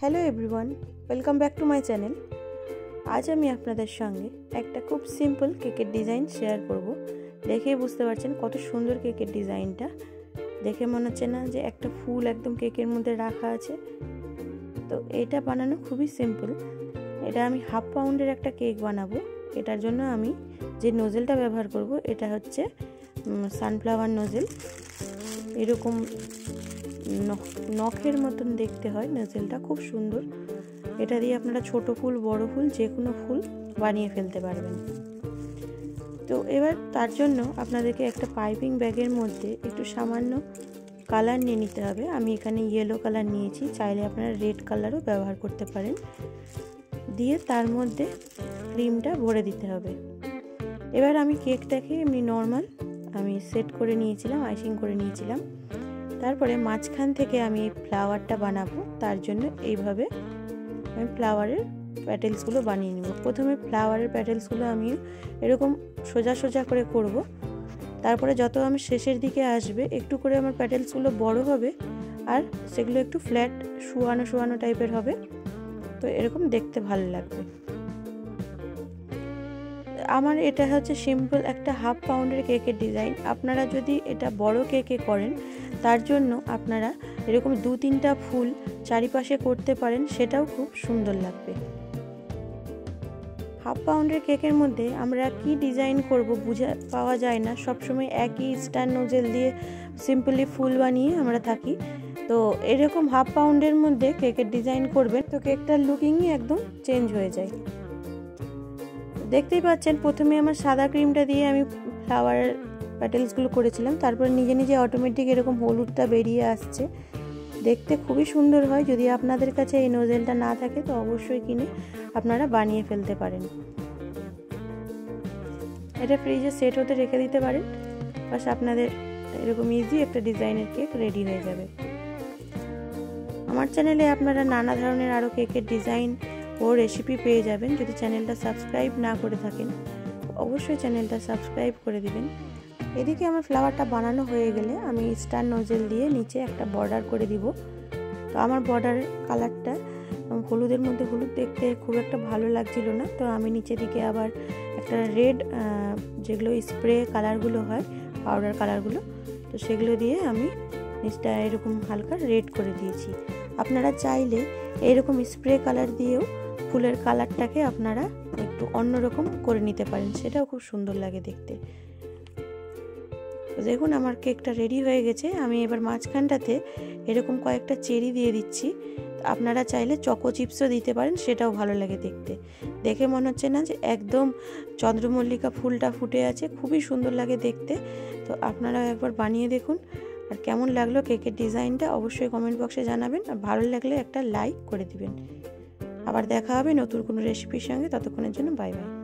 Hello everyone, welcome back to my channel. আজ আমি আপনাদের সঙ্গে একটা খুব সিম্পল কেকের ডিজাইন শেয়ার করব। দেখেই বুঝতে পারছেন কত সুন্দর কেকের ডিজাইনটা। দেখে মনে হচ্ছে না যে একটা ফুল একদম কেকের মধ্যে রাখা আছে। তো এটা বানানো খুবই সিম্পল। এটা আমি হাফ পাউন্ডের একটা কেক বানাবো। এটার জন্য আমি যে নোজেলটা ব্যবহার করব এটা হচ্ছে সানফ্লাওয়ার নোজেল। এরকম নখের মতন দেখতে হয় নোজেলটা, খুব সুন্দর। এটা দিয়ে আপনারা ছোট ফুল বড় ফুল যে কোনো ফুল বানিয়ে ফেলতে পারবেন। তো এবার তার জন্য আপনাদেরকে একটা পাইপিং ব্যাগের মধ্যে একটু সামান্য কালার নিয়ে নিতে হবে। আমি এখানে ইয়েলো কালার নিয়েছি, চাইলে আপনারা রেড কালারও ব্যবহার করতে পারেন। দিয়ে তার মধ্যে ক্রিমটা ভরে দিতে হবে। এবার আমি কেকটাকে এমনি নর্মাল আমি সেট করে নিয়েছিলাম, আইসিং করে নিয়েছিলাম। তারপরে মাঝখান থেকে আমি ফ্লাওয়ারটা বানাবো। তার জন্য এইভাবে আমি ফ্লাওয়ারের প্যাটেলসগুলো বানিয়ে নেব। প্রথমে ফ্লাওয়ারের প্যাটেলসগুলো আমি এরকম সোজা সোজা করে করব। তারপরে যত আমি শেষের দিকে আসবে একটু করে আমার প্যাটেলসগুলো বড় হবে আর সেগুলো একটু ফ্ল্যাট শোয়ানো শোয়ানো টাইপের হবে। তো এরকম দেখতে ভালো লাগবে। আমার এটা হচ্ছে সিম্পল একটা হাফ পাউন্ডের কেকের ডিজাইন। আপনারা যদি এটা বড় কেকে করেন তার জন্য আপনারা এরকম 2-3টা ফুল চারিপাশে করতে পারেন, সেটাও খুব সুন্দর লাগবে। হাফ পাউন্ডের কেকের মধ্যে আমরা কি ডিজাইন করব বুঝে পাওয়া যায় না, সবসময় একই স্টার নোজেল দিয়ে সিম্পলি ফুল বানিয়ে আমরা থাকি। তো এরকম হাফ পাউন্ডের মধ্যে কেকের ডিজাইন করবেন তো কেকটার লুকিংই একদম চেঞ্জ হয়ে যায়। দেখতেই পাচ্ছেন প্রথমে আমার সাদা ক্রিমটা দিয়ে আমি ফ্লাওয়ার প্যাটেলসগুলো করেছিলাম, তারপর নিজে নিজে অটোমেটিক এরকম হলুদটা বেরিয়ে আসছে। দেখতে খুবই সুন্দর হয়। যদি আপনাদের কাছে এই নোজেলটা না থাকে তো অবশ্যই কিনে আপনারা বানিয়ে ফেলতে পারেন। এটা ফ্রিজে সেট হতে রেখে দিতে পারেন, বাস আপনাদের এরকম ইজি একটা ডিজাইনের কেক রেডি হয়ে যাবে। আমার চ্যানেলে আপনারা নানা ধরনের আরও কেকের ডিজাইন ও রেসিপি পেয়ে যাবেন। যদি চ্যানেলটা সাবস্ক্রাইব না করে থাকেন অবশ্যই চ্যানেলটা সাবস্ক্রাইব করে দিবেন। এদিকে আমার ফ্লাওয়ারটা বানানো হয়ে গেলে আমি স্টার নোজেল দিয়ে নিচে একটা বর্ডার করে দিব। তো আমার বর্ডারের কালারটা হলুদের মধ্যে হলুদ দেখতে খুব একটা ভালো লাগছিল না, তো আমি নিচে দিকে আবার একটা রেড যেগুলো স্প্রে কালারগুলো হয় পাউডার কালারগুলো, তো সেগুলো দিয়ে আমি নিচটা এরকম হালকা রেড করে দিয়েছি। আপনারা চাইলে এরকম স্প্রে কালার দিয়েও ফুলের কালারটাকে আপনারা একটু অন্যরকম করে নিতে পারেন, সেটাও খুব সুন্দর লাগে দেখতে। দেখুন আমার কেকটা রেডি হয়ে গেছে। আমি এবার মাঝখানটাতে এরকম কয়েকটা চেরি দিয়ে দিচ্ছি। আপনারা চাইলে চকো চিপসও দিতে পারেন, সেটাও ভালো লাগে দেখতে। দেখে মনে হচ্ছে না যে একদম চন্দ্রমল্লিকা ফুলটা ফুটে আছে, খুবই সুন্দর লাগে দেখতে। তো আপনারাও একবার বানিয়ে দেখুন। আর কেমন লাগলো কেকের ডিজাইনটা অবশ্যই কমেন্ট বক্সে জানাবেন। আর ভালো লাগলে একটা লাইক করে দিবেন। আবার দেখা হবে নতুন কোনো রেসিপির সঙ্গে। ততক্ষণের জন্য বাই বাই।